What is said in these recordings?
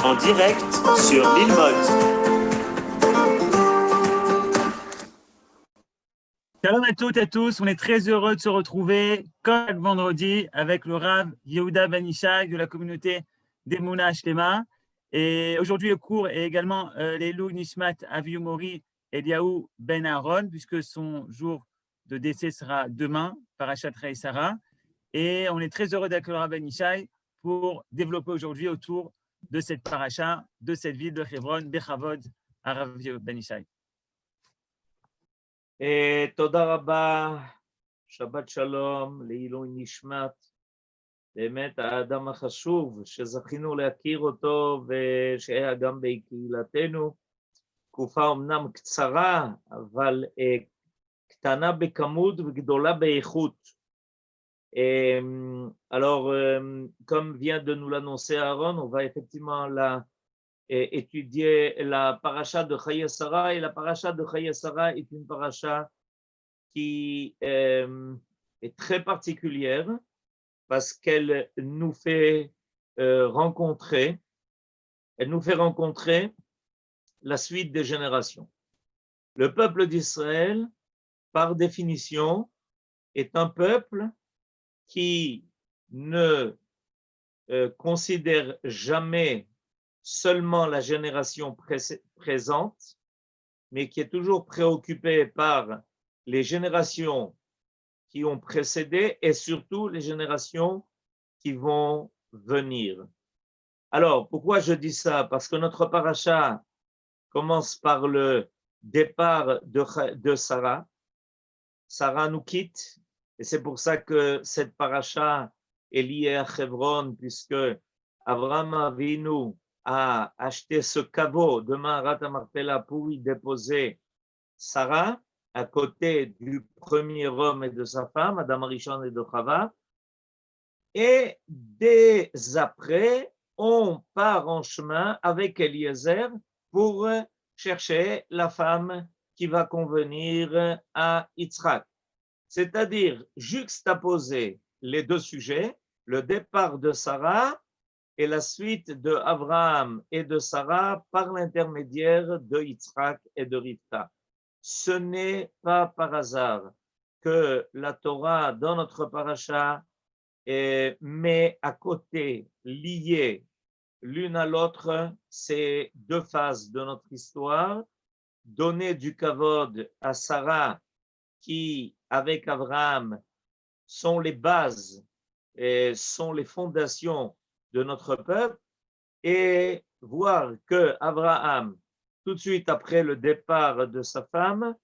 en direct sur Lilmod. Shalom à toutes et à tous, on est très heureux de se retrouver comme chaque vendredi avec le Rav Yehuda Ben Ishai de la communauté d'Emouna Shlema. Et aujourd'hui, le cours est également l'Elou Nishmat Avihu Mori Eliaou Ben Aaron, puisque son jour de décès sera demain, Parashat Rei Sarah. Et on est très heureux d'accueillir le Rav Ben Ishai pour développer aujourd'hui autour de cette paracha, de cette ville de Hebron, Bechavod, à Rav Ben Ishai. תודה רבה, שבת שלום, לעילוי נשמת, באמת האדם החשוב שזכינו להכיר אותו ושהיה גם בקהילתנו, תקופה אמנם קצרה, אבל קטנה בכמות וגדולה באיכות. Alors, comme vient de nous l'annoncer Aaron, on va effectivement étudier la paracha de Chayei Sarah, et la paracha de Chayei Sarah est une paracha qui est très particulière parce qu'elle nous fait rencontrer la suite des générations. Le peuple d'Israël, par définition, est un peuple qui ne considère jamais seulement la génération présente, mais qui est toujours préoccupé par les générations qui ont précédé et surtout les générations qui vont venir. Alors, pourquoi je dis ça? Parce que notre paracha commence par le départ de Sarah. Sarah nous quitte, et c'est pour ça que cette paracha est liée à Hebron, puisque Avraham Avinu a acheté ce caveau de Maharat Marpella pour y déposer Sarah à côté du premier homme et de sa femme, Adam Rishon et de Chava. Et dès après, on part en chemin avec Eliezer pour chercher la femme qui va convenir à Yitzhak. C'est-à-dire juxtaposer les deux sujets, le départ de Sarah et la suite de Abraham et de Sarah par l'intermédiaire de Yitzhak et de Rivka. Ce n'est pas par hasard que la Torah, dans notre paracha, met à côté, liées l'une à l'autre, ces deux phases de notre histoire, donner du kavod à Sarah, qui, avec Abraham, sont les bases et sont les fondations de notre peuple, et voir que Abraham, tout de suite après le départ de sa femme,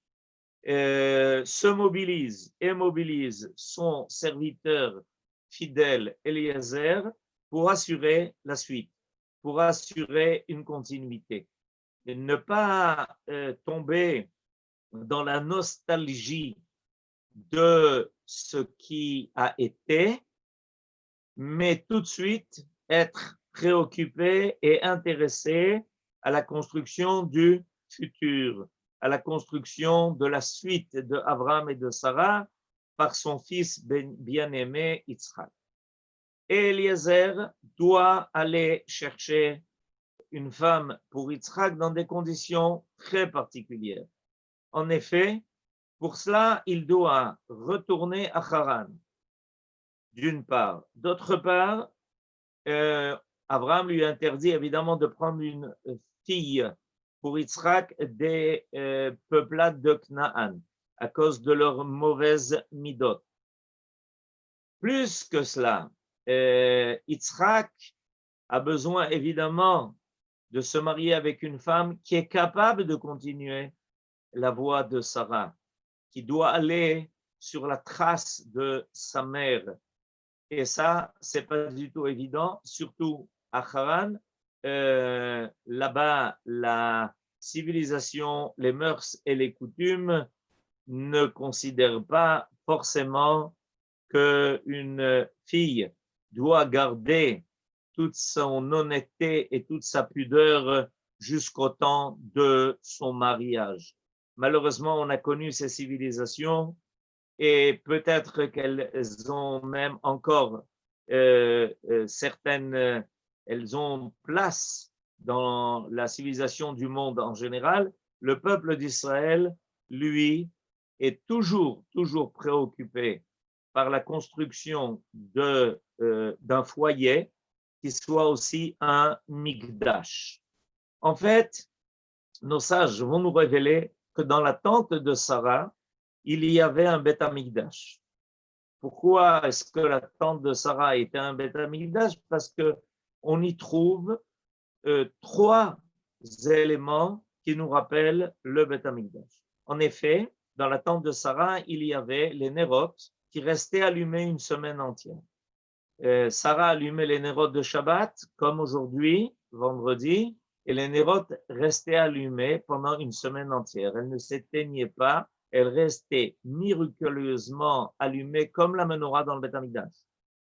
se mobilise et mobilise son serviteur fidèle Eliezer pour assurer la suite, pour assurer une continuité. Et ne pas tomber dans la nostalgie de ce qui a été, mais tout de suite être préoccupé et intéressé à la construction du futur, à la construction de la suite de Abraham et de Sarah par son fils bien-aimé Yitzhak. Et Eliezer doit aller chercher une femme pour Yitzhak dans des conditions très particulières. En effet, pour cela, il doit retourner à Haran, d'une part. D'autre part, Abraham lui interdit évidemment de prendre une fille pour Yitzhak des peuplades de Canaan à cause de leurs mauvaises midot. Plus que cela, Yitzhak a besoin évidemment de se marier avec une femme qui est capable de continuer la voie de Sarah, qui doit aller sur la trace de sa mère. Et ça, c'est pas du tout évident, surtout à Haran. Là-bas, la civilisation, les mœurs et les coutumes ne considèrent pas forcément qu'une fille doit garder toute son honnêteté et toute sa pudeur jusqu'au temps de son mariage. Malheureusement, on a connu ces civilisations et peut-être qu'elles ont même encore certaines, elles ont place dans la civilisation du monde en général, le peuple d'Israël, lui, est toujours préoccupé par la construction d'un foyer qui soit aussi un mikdash. En fait, nos sages vont nous révéler que dans la tente de Sarah, il y avait un Beth Amikdash. Pourquoi est-ce que la tente de Sarah était un Beth Amikdash? Parce qu'on y trouve 3 éléments qui nous rappellent le Beth Amikdash. En effet, dans la tente de Sarah, il y avait les Nérot qui restaient allumés une semaine entière. Sarah allumait les Nérot de Shabbat, comme aujourd'hui, vendredi, et les Nérot restaient allumés pendant une semaine entière. Elles ne s'éteignaient pas, elles restaient miraculeusement allumées comme la menorah dans le Beth Amikdash.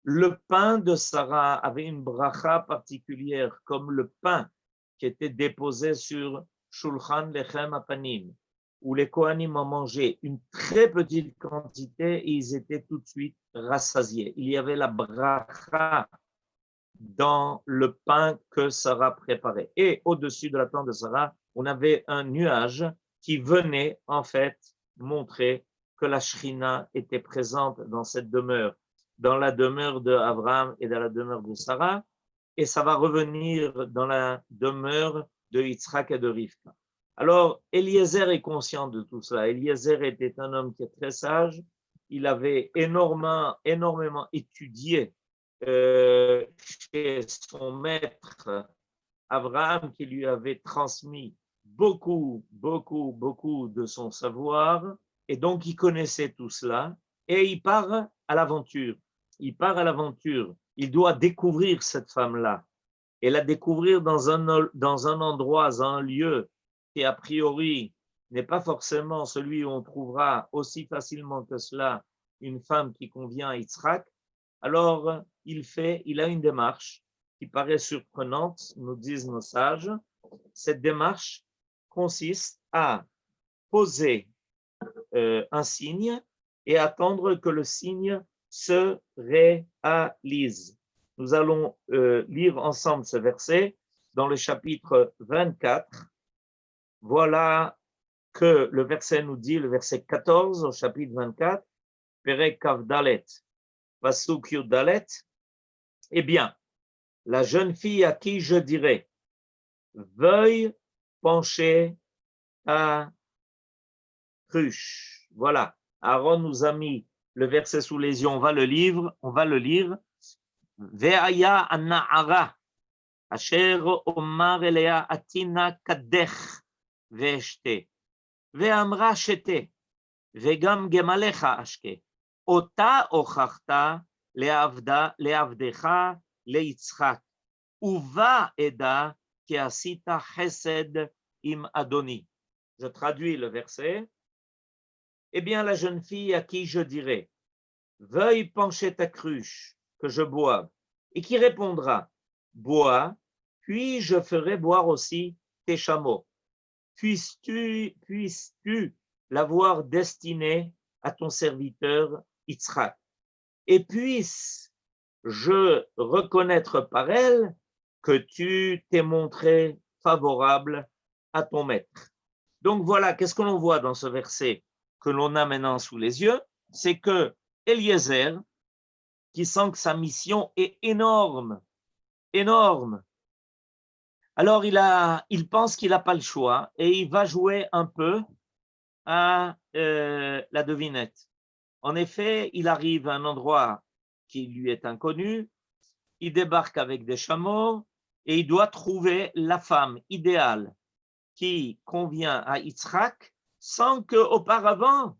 Le pain de Sarah avait une bracha particulière, comme le pain qui était déposé sur Shulchan Lechem Apanim, où les Kohanim en mangeaient une très petite quantité et ils étaient tout de suite rassasiés. Il y avait la bracha dans le pain que Sarah préparait. Et au-dessus de la tente de Sarah, on avait un nuage qui venait en fait montrer que la Shrina était présente dans cette demeure, dans la demeure d'Abraham et dans la demeure de Sarah, et ça va revenir dans la demeure de Yitzhak et de Rivka. Alors, Eliezer est conscient de tout cela. Eliezer était un homme qui est très sage. Il avait énormément étudié chez son maître Abraham, qui lui avait transmis beaucoup de son savoir. Et donc, il connaissait tout cela. Et il part à l'aventure. Il doit découvrir cette femme-là et la découvrir dans un endroit, dans un lieu qui a priori n'est pas forcément celui où on trouvera aussi facilement que cela une femme qui convient à Yitzhak. Alors, il a une démarche qui paraît surprenante, nous disent nos sages. Cette démarche consiste à poser un signe et attendre que le signe se réalise. Nous allons lire ensemble ce verset dans le chapitre 24. Voilà que le verset nous dit, le verset 14 au chapitre 24, Perek Kav Dalet, Pasuk Yud Dalet. Eh bien, la jeune fille à qui je dirais, veuille pencher ta cruche. Voilà, Aaron nous a mis le verset sous les yeux, on va le lire. Ve'aya an-na'ara, asher omar elea atina kadech ve'eshte, ve'amra shete, ve'gam gemalecha ashke, ota ochachta le'avdecha le'itzchak, uva eda ki asita chesed im Adoni. Je traduis le verset. Eh bien, la jeune fille à qui je dirai, veuille pencher ta cruche, que je boive, et qui répondra, bois, puis je ferai boire aussi tes chameaux. Puisses-tu l'avoir destinée à ton serviteur Yitzhak, et puisse-je reconnaître par elle que tu t'es montré favorable à ton maître. Donc voilà, qu'est-ce que l'on voit dans ce verset que l'on a maintenant sous les yeux? C'est que Eliezer, qui sent que sa mission est énorme. Alors il pense qu'il n'a pas le choix et il va jouer un peu à la devinette. En effet, il arrive à un endroit qui lui est inconnu, il débarque avec des chameaux et il doit trouver la femme idéale qui convient à Yitzhak sans qu'auparavant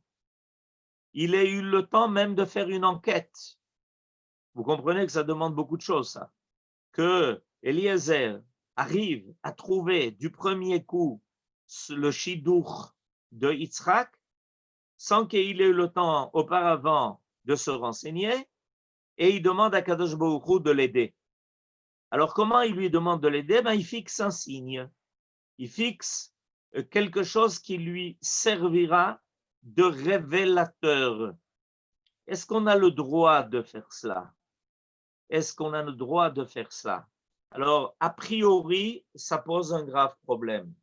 il ait eu le temps même de faire une enquête. Vous comprenez que ça demande beaucoup de choses, ça. Que Eliezer arrive à trouver du premier coup le shidduch de Yitzhak sans qu'il ait eu le temps auparavant de se renseigner, et il demande à Kadosh Baruch Hu de l'aider. Alors comment il lui demande de l'aider? Il fixe un signe. Il fixe quelque chose qui lui servira de révélateur. Est-ce qu'on a le droit de faire cela? Est-ce qu'on a le droit de faire ça? Alors, a priori, ça pose un grave problème.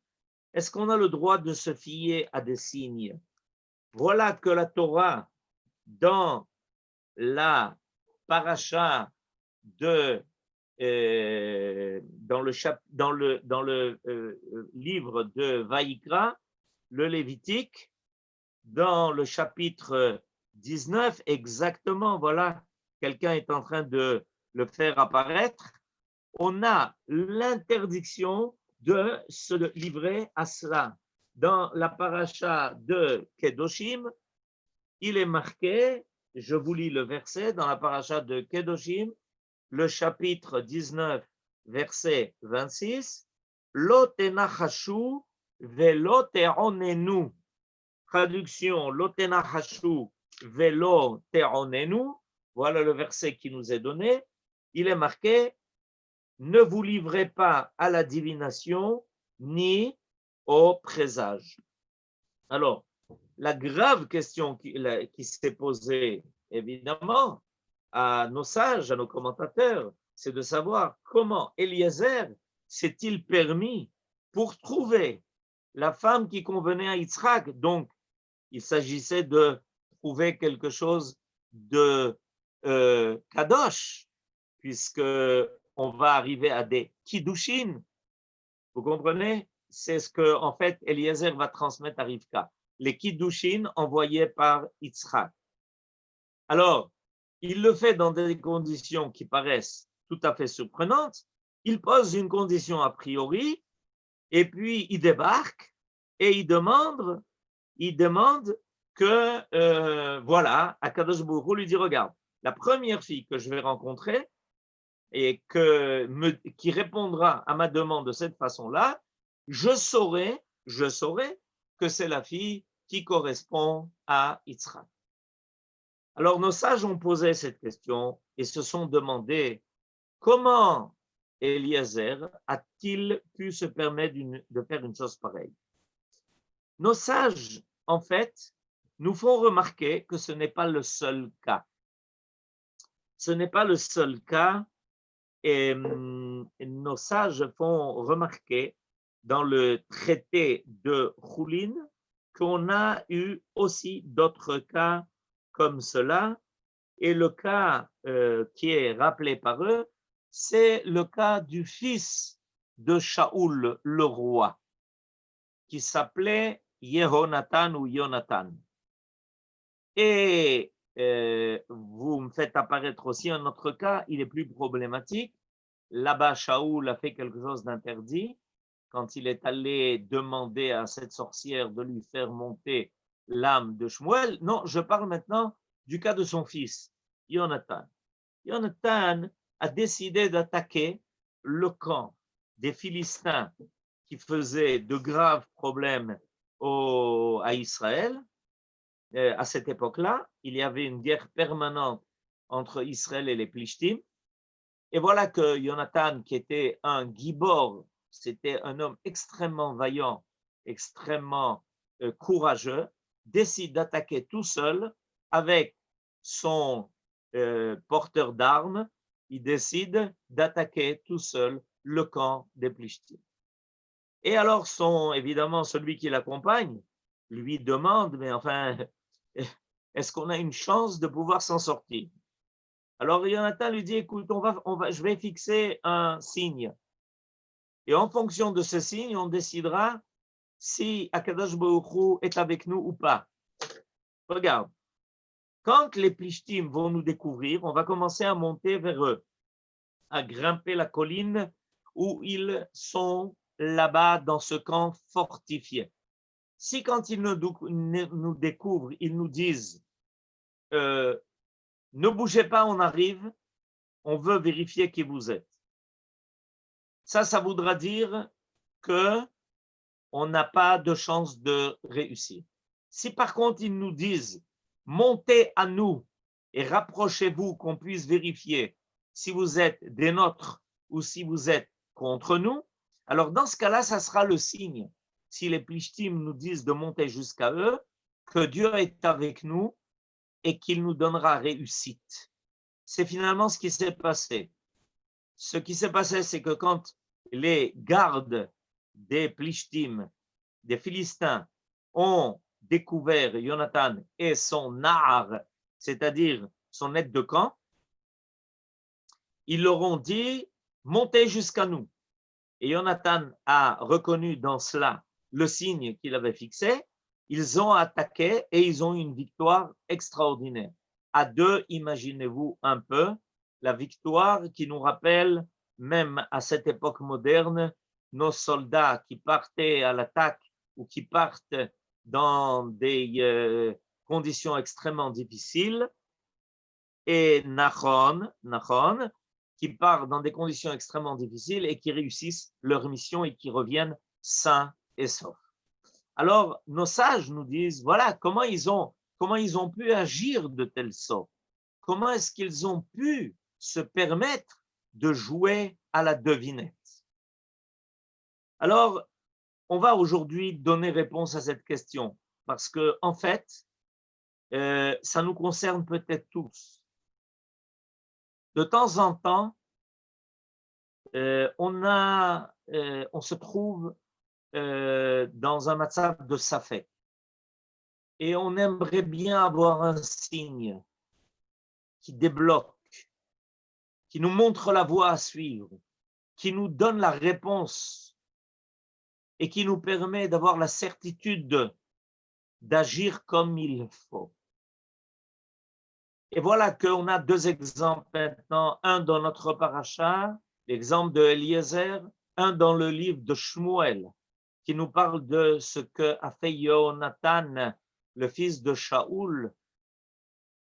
Est-ce qu'on a le droit de se fier à des signes? Voilà que la Torah, dans la paracha de dans le livre de Vaïkra, le Lévitique, dans le chapitre 19, exactement, voilà, quelqu'un est en train de le faire apparaître, on a l'interdiction de se livrer à cela. Dans la paracha de Kedoshim, il est marqué, je vous lis le verset, dans la paracha de Kedoshim, le chapitre 19, verset 26, Lo tenachashu velo te'onenu. Traduction, Lo tenachashu velo te'onenu. Voilà le verset qui nous est donné. Il est marqué, ne vous livrez pas à la divination ni au présage. Alors, la grave question qui s'est posée, évidemment, à nos sages, à nos commentateurs, c'est de savoir comment Eliezer s'est-il permis pour trouver la femme qui convenait à Yitzhak. Donc, il s'agissait de trouver quelque chose de kadosh, puisque on va arriver à des kiddushin. Vous comprenez? C'est ce que, en fait, Eliezer va transmettre à Rivka. Les kiddushin envoyés par Yitzhak. Alors, il le fait dans des conditions qui paraissent tout à fait surprenantes. Il pose une condition a priori, et puis il débarque et il demande que, voilà, Akadosh Baruch Hu lui dit, regarde, la première fille que je vais rencontrer et qui répondra à ma demande de cette façon-là, je saurai que c'est la fille qui correspond à Yitzhak. Alors, nos sages ont posé cette question et se sont demandé comment Eliezer a-t-il pu se permettre de faire une chose pareille? Nos sages, en fait, nous font remarquer que ce n'est pas le seul cas. Ce n'est pas le seul cas et nos sages font remarquer dans le traité de Choulin qu'on a eu aussi d'autres cas comme cela, et le cas qui est rappelé par eux, c'est le cas du fils de Shaoul le roi, qui s'appelait Yehonatan ou Yonatan. Et vous me faites apparaître aussi un autre cas, il est plus problématique. Là-bas, Shaoul a fait quelque chose d'interdit quand il est allé demander à cette sorcière de lui faire monter l'âme de Shmuel. Non, je parle maintenant du cas de son fils, Yonatan. Yonatan a décidé d'attaquer le camp des Philistins qui faisaient de graves problèmes à Israël. À cette époque-là, il y avait une guerre permanente entre Israël et les Plishtim. Et voilà que Yonatan, qui était un gibor, c'était un homme extrêmement vaillant, extrêmement courageux, décide d'attaquer tout seul avec son porteur d'armes. Il décide d'attaquer tout seul le camp des Plishtim. Et alors, évidemment, celui qui l'accompagne lui demande, mais enfin, est-ce qu'on a une chance de pouvoir s'en sortir? Alors, Yonatan lui dit, écoute, je vais fixer un signe. Et en fonction de ce signe, on décidera si Akadosh Baruch Hu est avec nous ou pas. Regarde, quand les Plishtim vont nous découvrir, on va commencer à monter vers eux, à grimper la colline où ils sont là-bas dans ce camp fortifié. Si quand ils nous découvrent, ils nous disent ne bougez pas, on arrive, on veut vérifier qui vous êtes. Ça voudra dire qu'on n'a pas de chance de réussir. Si par contre ils nous disent montez à nous et rapprochez-vous qu'on puisse vérifier si vous êtes des nôtres ou si vous êtes contre nous, alors dans ce cas-là, ça sera le signe. Si les Plishtim nous disent de monter jusqu'à eux, que Dieu est avec nous et qu'il nous donnera réussite. C'est finalement ce qui s'est passé. ce qui s'est passé, c'est que quand les gardes des Plishtim, des Philistins, ont découvert Jonathan et son Nahar, c'est-à-dire son aide de camp, ils leur ont dit « Montez jusqu'à nous ». Et Jonathan a reconnu dans cela le signe qu'il avait fixé. Ils ont attaqué et ils ont eu une victoire extraordinaire. À deux, imaginez-vous un peu, la victoire qui nous rappelle, même à cette époque moderne, nos soldats qui partaient à l'attaque ou qui partent dans des conditions extrêmement difficiles, et Nachon, qui partent dans des conditions extrêmement difficiles et qui réussissent leur mission et qui reviennent sains et saufs. Alors, nos sages nous disent, voilà, comment ils ont pu agir de telle sorte. Comment est-ce qu'ils ont pu se permettre de jouer à la devinette? Alors, on va aujourd'hui donner réponse à cette question parce que, en fait, ça nous concerne peut-être tous. De temps en temps, on se trouve dans un matzav de safek et on aimerait bien avoir un signe qui débloque, qui nous montre la voie à suivre, qui nous donne la réponse et qui nous permet d'avoir la certitude d'agir comme il faut. Et voilà qu'on a deux exemples maintenant, un dans notre paracha, l'exemple de Eliezer, un dans le livre de Shmuel, qui nous parle de ce qu'a fait Jonathan, le fils de Shaoul.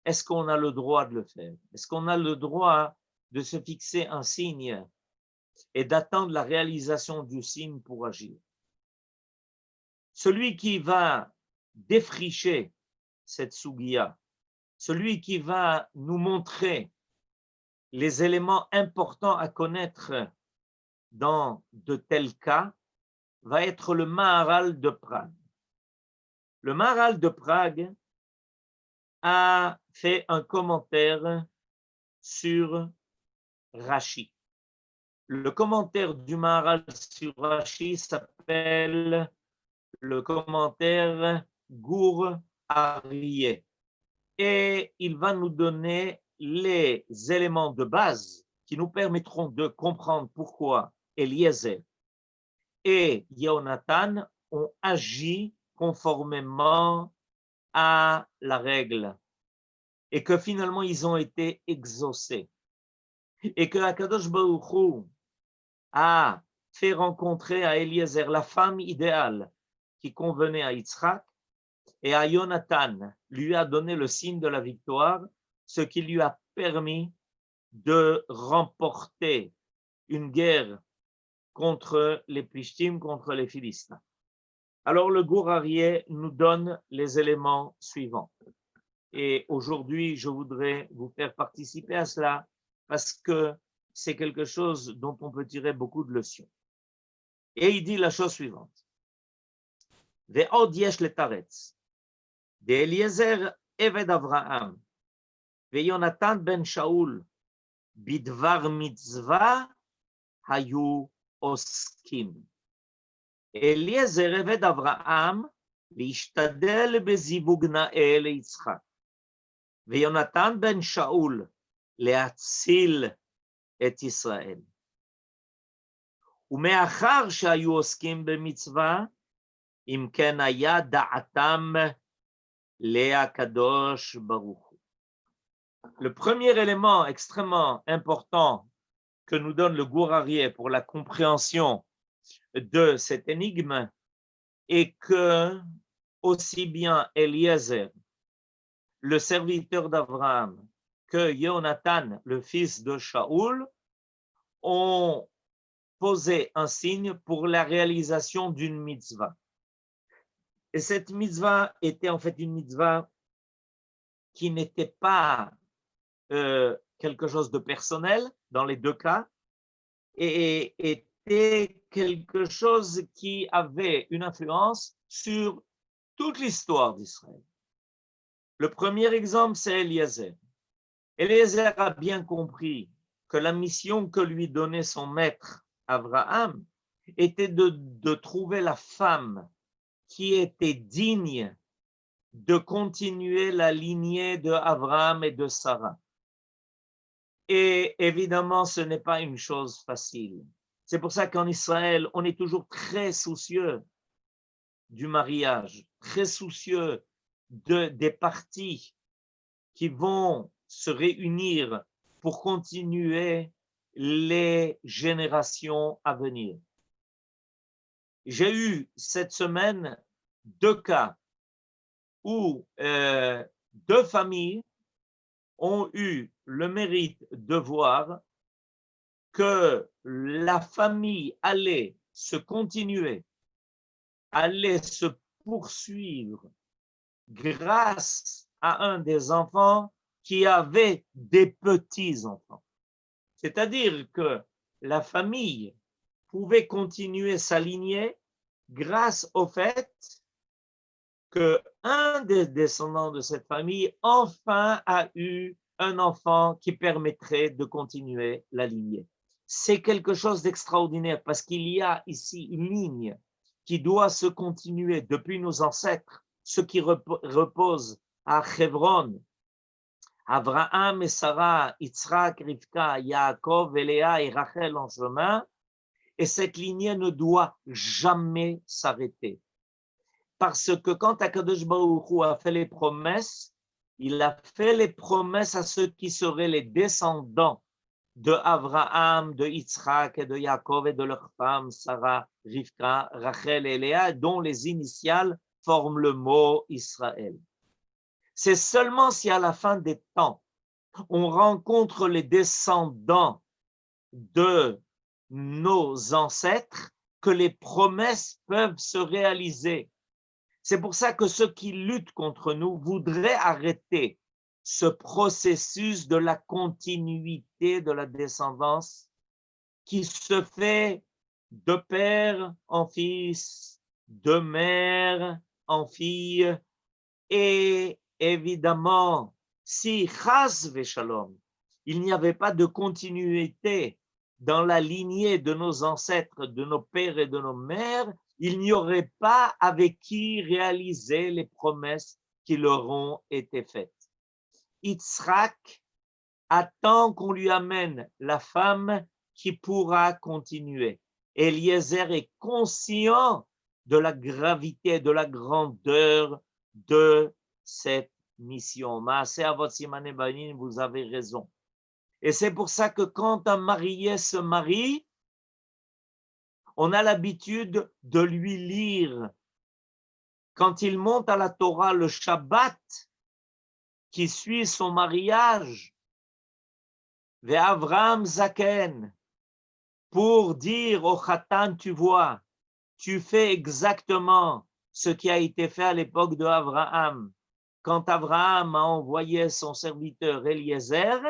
Est-ce qu'on a le droit de le faire? Est-ce qu'on a le droit de se fixer un signe et d'attendre la réalisation du signe pour agir? Celui qui va défricher cette sugiya, celui qui va nous montrer les éléments importants à connaître dans de tels cas, va être le Maharal de Prague. Le Maharal de Prague a fait un commentaire sur Rashi. Le commentaire du Maharal sur Rashi s'appelle le commentaire Gur Aryeh. Et il va nous donner les éléments de base qui nous permettront de comprendre pourquoi Eliezer et Jonathan ont agi conformément à la règle et que finalement ils ont été exaucés et que Akadosh Baruch Hu a fait rencontrer à Eliezer la femme idéale qui convenait à Yitzhak et à Jonathan lui a donné le signe de la victoire, ce qui lui a permis de remporter une guerre contre les Plishtim, contre les Philistins. Alors le Gur Aryeh nous donne les éléments suivants. Et aujourd'hui, je voudrais vous faire participer à cela parce que c'est quelque chose dont on peut tirer beaucoup de leçons. Et il dit la chose suivante. Ve'od yesh letaretz. D'Eliezer Eved Avraham, ויונתן בן שאול, בדבר מצווה היו עוסקים. אליעזר עבד אברהם, להשתדל בזיווג נאה ליצחק. ויונתן בן שאול, להציל את ישראל. ומאחר שהיו עוסקים במצווה, אם כן היה דעתם Kadosh Baruch. Le premier élément extrêmement important que nous donne le Gur Aryeh pour la compréhension de cette énigme est que aussi bien Eliezer, le serviteur d'Abraham, que Jonathan, le fils de Shaoul, ont posé un signe pour la réalisation d'une mitzvah. Et cette mitzvah était en fait une mitzvah qui n'était pas quelque chose de personnel dans les deux cas, et était quelque chose qui avait une influence sur toute l'histoire d'Israël. Le premier exemple, c'est Eliezer. Eliezer a bien compris que la mission que lui donnait son maître Abraham était de trouver la femme qui était digne de continuer la lignée de Abraham et de Sarah. Et évidemment, ce n'est pas une chose facile. C'est pour ça qu'en Israël, on est toujours très soucieux du mariage, très soucieux des parties qui vont se réunir pour continuer les générations à venir. J'ai eu cette semaine 2 cas où 2 familles ont eu le mérite de voir que la famille allait se continuer, allait se poursuivre grâce à un des enfants qui avait des petits-enfants. C'est-à-dire que la famille pouvait continuer sa lignée grâce au fait qu'un des descendants de cette famille enfin a eu un enfant qui permettrait de continuer la lignée. C'est quelque chose d'extraordinaire parce qu'il y a ici une ligne qui doit se continuer depuis nos ancêtres, ce qui repose à Hebron, Abraham et Sarah, Yitzhak, Rivka, Yaakov, Léa et Rachel en chemin, et cette lignée ne doit jamais s'arrêter. Parce que quand Akadosh Baruch Hu a fait les promesses, il a fait les promesses à ceux qui seraient les descendants de Abraham, de Yitzhak et de Yaakov et de leurs femmes, Sarah, Rivka, Rachel et Léa, dont les initiales forment le mot Israël. C'est seulement si à la fin des temps, on rencontre les descendants de nos ancêtres que les promesses peuvent se réaliser. C'est pour ça que ceux qui luttent contre nous voudraient arrêter ce processus de la continuité de la descendance qui se fait de père en fils, de mère en fille, et évidemment, si chas v'shalom, il n'y avait pas de continuité dans la lignée de nos ancêtres, de nos pères et de nos mères, il n'y aurait pas avec qui réaliser les promesses qui leur ont été faites. Yitzhak attend qu'on lui amène la femme qui pourra continuer. Eliezer est conscient de la gravité, de la grandeur de cette mission. Maaseh Avot Simanei Banim, vous avez raison. Et c'est pour ça que quand un marié se marie, on a l'habitude de lui lire, quand il monte à la Torah le Shabbat qui suit son mariage, Ve'Avram Zaken, pour dire au Khatan, tu vois, tu fais exactement ce qui a été fait à l'époque de Abraham. Quand Abraham a envoyé son serviteur Eliezer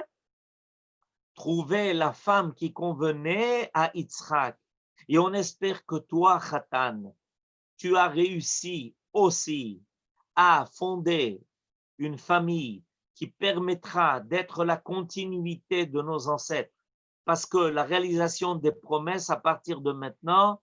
trouver la femme qui convenait à Yitzhak. Et on espère que toi, Khatan, tu as réussi aussi à fonder une famille qui permettra d'être la continuité de nos ancêtres. Parce que la réalisation des promesses à partir de maintenant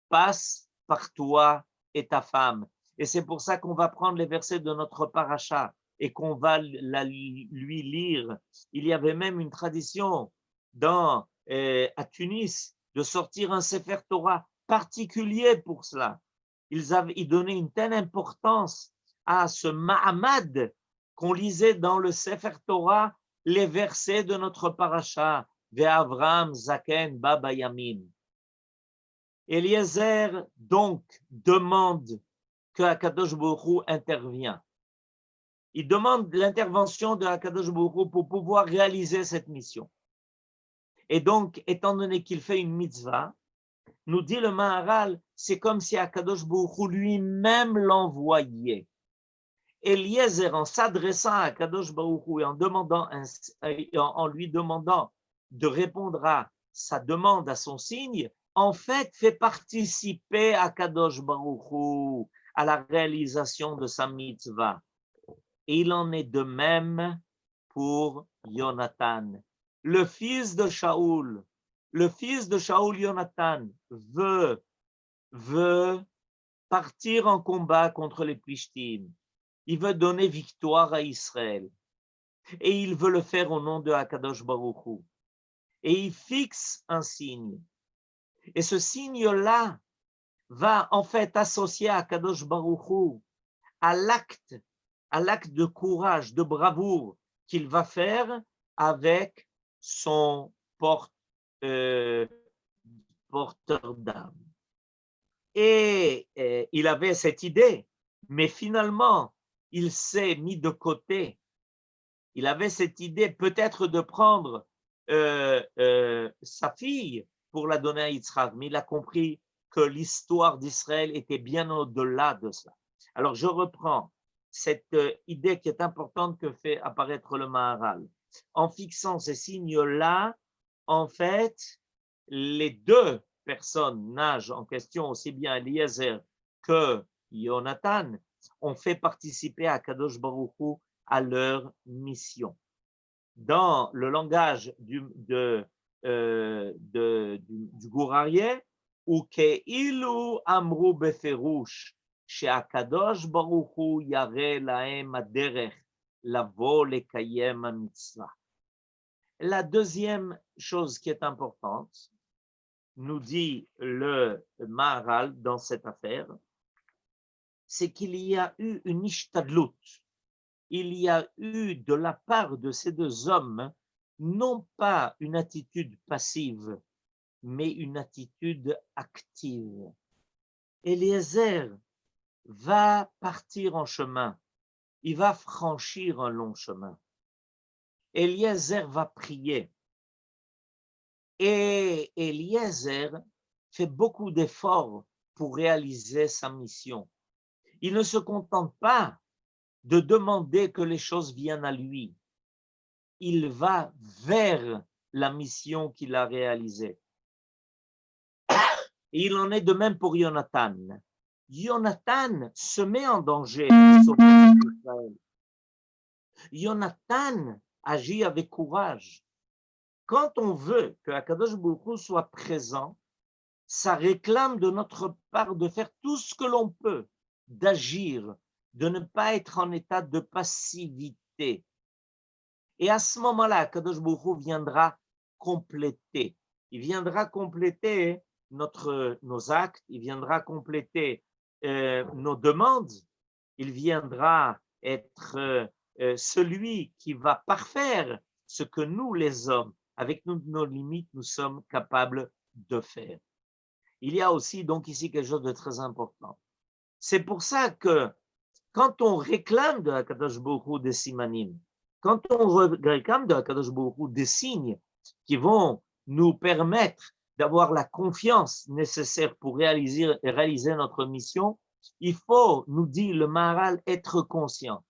passe par toi et ta femme. Et c'est pour ça qu'on va prendre les versets de notre paracha et qu'on va lui lire. Il y avait même une tradition à Tunis de sortir un Sefer Torah particulier pour cela. Ils donnaient une telle importance à ce Mahamad qu'on lisait dans le Sefer Torah les versets de notre paracha. Ve'Avram Zaken Baba Yamin. Eliezer donc demande que Akadosh Baruch Hu intervienne. Il demande l'intervention de Akadosh Baruch Hu pour pouvoir réaliser cette mission. Et donc, étant donné qu'il fait une mitzvah, nous dit le Maharal, c'est comme si Akadosh Baruch Hu lui-même l'envoyait. Eliezer, en s'adressant à Akadosh Baruch Hu et en lui demandant de répondre à sa demande, à son signe, en fait, fait participer Akadosh Baruch Hu à la réalisation de sa mitzvah. Et il en est de même pour Jonathan. le fils de Shaoul, Jonathan, veut partir en combat contre les Plishtim. Il veut donner victoire à Israël. Et il veut le faire au nom de Akadosh Baruch Hu. Et il fixe un signe. Et ce signe-là va en fait associer Akadosh Baruch Hu à l'acte de courage, de bravoure qu'il va faire avec son porteur d'âme. Et il avait cette idée, mais finalement, il s'est mis de côté. Il avait cette idée peut-être de prendre sa fille pour la donner à Yitzhak, mais il a compris que l'histoire d'Israël était bien au-delà de cela. Alors, je reprends cette idée qui est importante que fait apparaître le Maharal. En fixant ces signes-là, en fait, les deux personnes nagent en question, aussi bien Eliezer que Jonathan, ont fait participer à Kadosh Baruch Hu à leur mission. Dans le langage du Gourarié, ou Keilu Amru Beferush, שהקדוש ברוך הוא יראה להם הדרך לבוא לקיים המצווה. La deuxième chose qui est importante, nous dit le Maharal dans cette affaire, c'est qu'il y a eu une ishtadlut, il y a eu de la part de ces deux hommes non pas une attitude passive, mais une attitude active. Eliezer va partir en chemin, il va franchir un long chemin. Eliezer va prier. Et Eliezer fait beaucoup d'efforts pour réaliser sa mission. Il ne se contente pas de demander que les choses viennent à lui. Il va vers la mission qu'il a réalisée. Et il en est de même pour Jonathan. Jonathan se met en danger. Jonathan agit avec courage. Quand on veut que Akadosh Baruch Hu soit présent, ça réclame de notre part de faire tout ce que l'on peut, d'agir, de ne pas être en état de passivité. Et à ce moment-là, Akadosh Baruch Hu viendra compléter. Il viendra compléter nos actes, il viendra compléter nos demandes, il viendra être celui qui va parfaire ce que nous, les hommes, avec nos limites, nous sommes capables de faire. Il y a aussi donc ici quelque chose de très important. C'est pour ça que quand on réclame de Akadosh Baruch Hu des simanim, quand on réclame de Akadosh Baruch Hu des signes qui vont nous permettre d'avoir la confiance nécessaire pour réaliser notre mission, il faut, nous dit le Maharal, être conscient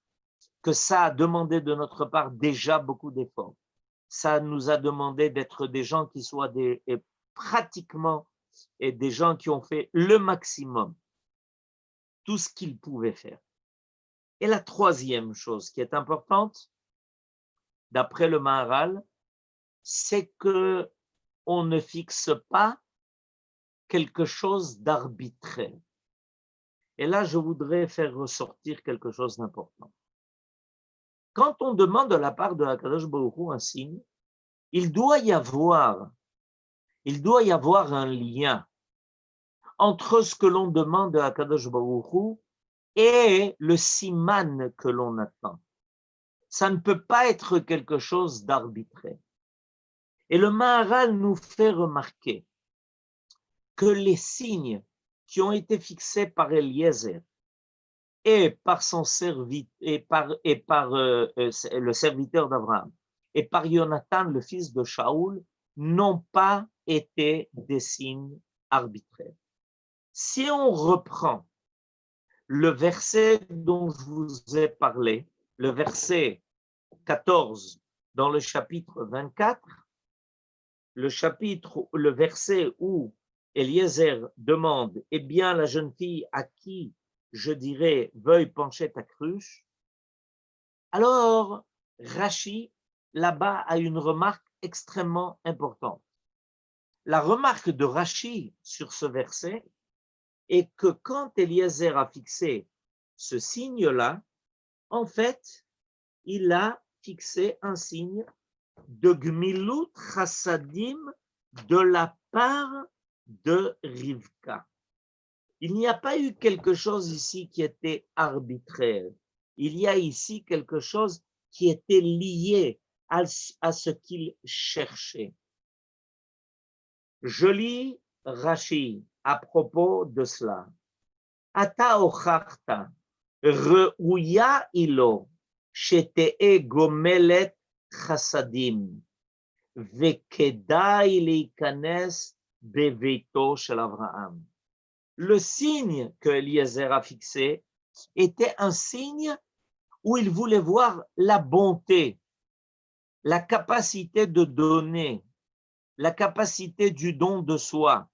que ça a demandé de notre part déjà beaucoup d'efforts. Ça nous a demandé d'être des gens qui soient pratiquement des gens qui ont fait le maximum, tout ce qu'ils pouvaient faire. Et la troisième chose qui est importante, d'après le Maharal, c'est que on ne fixe pas quelque chose d'arbitraire. Et là, je voudrais faire ressortir quelque chose d'important. Quand on demande de la part de Akadosh Baruch Hu un signe, il doit y avoir un lien entre ce que l'on demande à Akadosh Baruch Hu et le siman que l'on attend. Ça ne peut pas être quelque chose d'arbitraire. Et le Maharal nous fait remarquer que les signes qui ont été fixés par Eliezer et par son serviteur le serviteur d'Abraham et par Jonathan, le fils de Shaoul, n'ont pas été des signes arbitraires. Si on reprend le verset dont je vous ai parlé, le verset 14 dans le chapitre 24, le verset où Eliezer demande, eh bien la jeune fille à qui je dirais veuille pencher ta cruche, alors Rashi là-bas a une remarque extrêmement importante. La remarque de Rashi sur ce verset est que quand Eliezer a fixé ce signe-là, en fait, il a fixé un signe de Gmilut Chassadim de la part de Rivka. Il n'y a pas eu quelque chose ici qui était arbitraire. Il y a ici quelque chose qui était lié à ce qu'il cherchait. Je lis Rashi à propos de cela. Ata ochachta reuya ilo shetee gomelet chassadim vekedai leikanes beveito shel Avraham. Le signe que Eliezer a fixé était un signe où il voulait voir la bonté, la capacité de donner, la capacité du don de soi,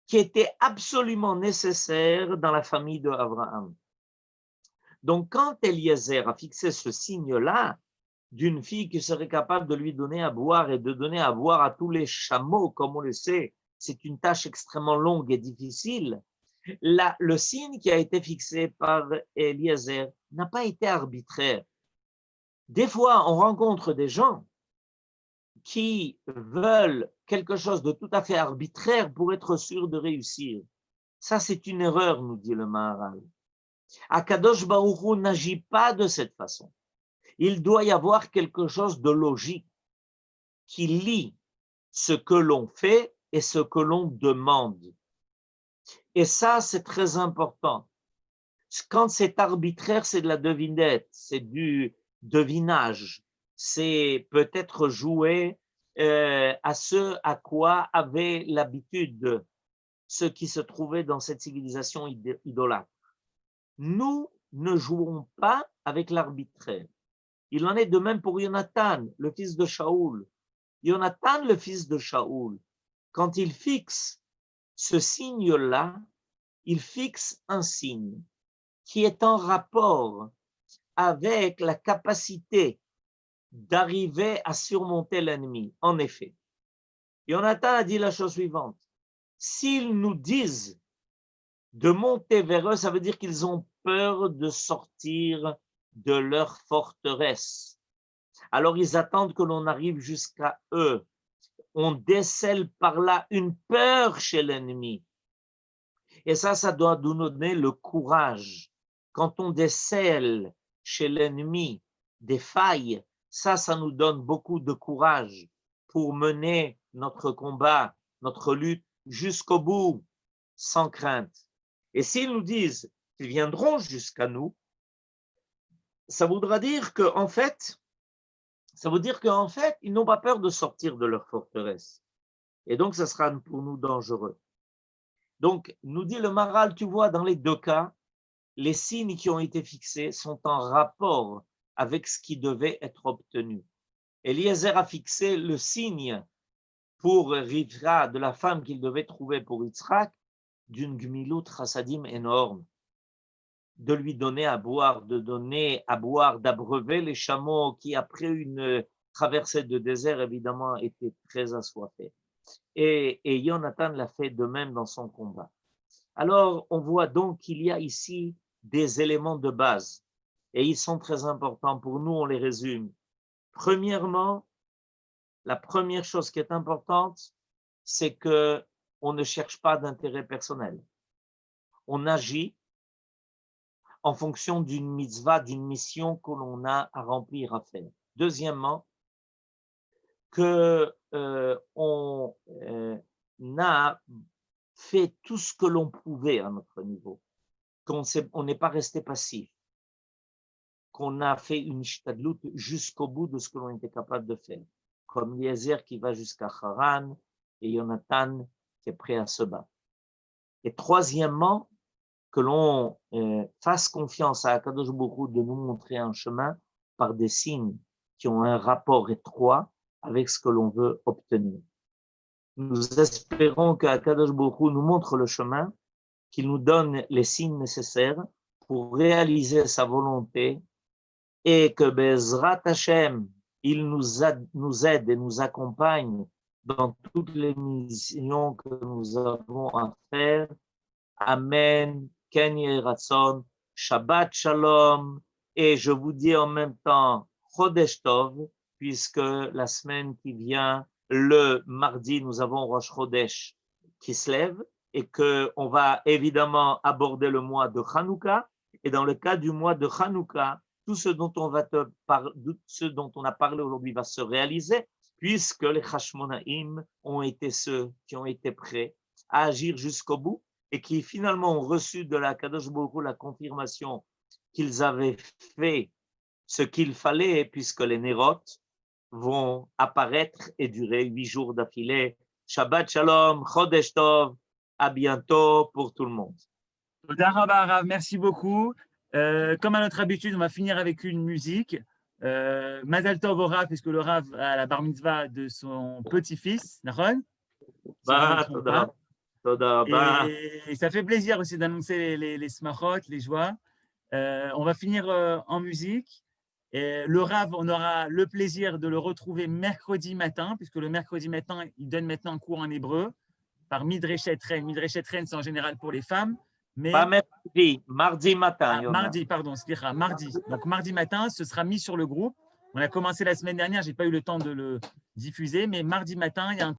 qui était absolument nécessaire dans la famille d'Abraham. Donc, quand Eliezer a fixé ce signe-là, d'une fille qui serait capable de lui donner à boire et de donner à boire à tous les chameaux, comme on le sait, c'est une tâche extrêmement longue et difficile. Là, le signe qui a été fixé par Eliezer n'a pas été arbitraire. Des fois, on rencontre des gens qui veulent quelque chose de tout à fait arbitraire pour être sûr de réussir. Ça, c'est une erreur, nous dit le Maharal. Akadosh Baruch Hu n'agit pas de cette façon. Il doit y avoir quelque chose de logique qui lie ce que l'on fait et ce que l'on demande. Et ça, c'est très important. Quand c'est arbitraire, c'est de la devinette, c'est du devinage, c'est peut-être jouer à ce à quoi avaient l'habitude ceux qui se trouvaient dans cette civilisation idolâtre. Nous ne jouons pas avec l'arbitraire. Il en est de même pour Jonathan, le fils de Shaoul. Jonathan, le fils de Shaoul, quand il fixe ce signe-là, il fixe un signe qui est en rapport avec la capacité d'arriver à surmonter l'ennemi. En effet, Jonathan a dit la chose suivante. S'ils nous disent de monter vers eux, ça veut dire qu'ils ont peur de sortir de leur forteresse. Alors ils attendent que l'on arrive jusqu'à eux. On décèle par là une peur chez l'ennemi. Et ça doit nous donner le courage. Quand on décèle chez l'ennemi des failles, ça nous donne beaucoup de courage pour mener notre combat, notre lutte jusqu'au bout, sans crainte. Et s'ils nous disent qu'ils viendront jusqu'à nous, ça voudra dire qu'en fait, ils n'ont pas peur de sortir de leur forteresse. Et donc, ça sera pour nous dangereux. Donc, nous dit le Maharal, tu vois, dans les deux cas, les signes qui ont été fixés sont en rapport avec ce qui devait être obtenu. Eliezer a fixé le signe pour Rivka, de la femme qu'il devait trouver pour Yitzhak, d'une gmilut chassadim énorme, de lui donner à boire, d'abreuver les chameaux qui, après une traversée de désert, évidemment, étaient très assoiffés. Et Jonathan l'a fait de même dans son combat. Alors, on voit donc qu'il y a ici des éléments de base, et ils sont très importants pour nous, on les résume. Premièrement, la première chose qui est importante, c'est que on ne cherche pas d'intérêt personnel. On agit en fonction d'une mitzvah, d'une mission que l'on a à remplir, à faire. Deuxièmement, que on a fait tout ce que l'on pouvait à notre niveau, qu'on n'est pas resté passif, qu'on a fait une shtadlut jusqu'au bout de ce que l'on était capable de faire, comme Eliezer qui va jusqu'à Haran et Jonathan qui est prêt à se battre. Et troisièmement, que l'on fasse confiance à Akadosh Baruch Hu de nous montrer un chemin par des signes qui ont un rapport étroit avec ce que l'on veut obtenir. Nous espérons qu'Akadosh Baruch Hu nous montre le chemin, qu'il nous donne les signes nécessaires pour réaliser sa volonté et que Bezrat Hashem, Il nous aide et nous accompagne dans toutes les missions que nous avons à faire. Amen. Ken Yehi Ratzon. Shabbat Shalom. Et je vous dis en même temps, Chodesh Tov, puisque la semaine qui vient, le mardi, nous avons Rosh Chodesh qui se lève et qu'on va évidemment aborder le mois de Hanouka. Et dans le cas du mois de Hanouka, tout ce dont on a parlé aujourd'hui va se réaliser, puisque les Hashmonaïm ont été ceux qui ont été prêts à agir jusqu'au bout et qui finalement ont reçu de la Kadosh Baruch Hu la confirmation qu'ils avaient fait ce qu'il fallait, puisque les Nérotes vont apparaître et durer 8 jours d'affilée. Shabbat Shalom, Chodesh Tov, à bientôt pour tout le monde. Toda Rabba, Rav, merci beaucoup. Comme à notre habitude, on va finir avec une musique. Mazal Tov au Rav, puisque le Rav a la bar mitzvah de son petit-fils, Nahon. Et ça fait plaisir aussi d'annoncer les smachot, les joies. On va finir en musique. Et le Rav, on aura le plaisir de le retrouver mercredi matin, puisque le mercredi matin, il donne maintenant un cours en hébreu par Midreshet Ren. Midreshet Ren, c'est en général pour les femmes. Mais... Pas mercredi, mardi matin. Mardi, pardon, c'est-à-dire mardi. Donc mardi matin, ce sera mis sur le groupe. On a commencé la semaine dernière, je n'ai pas eu le temps de le diffuser, mais mardi matin, il y a un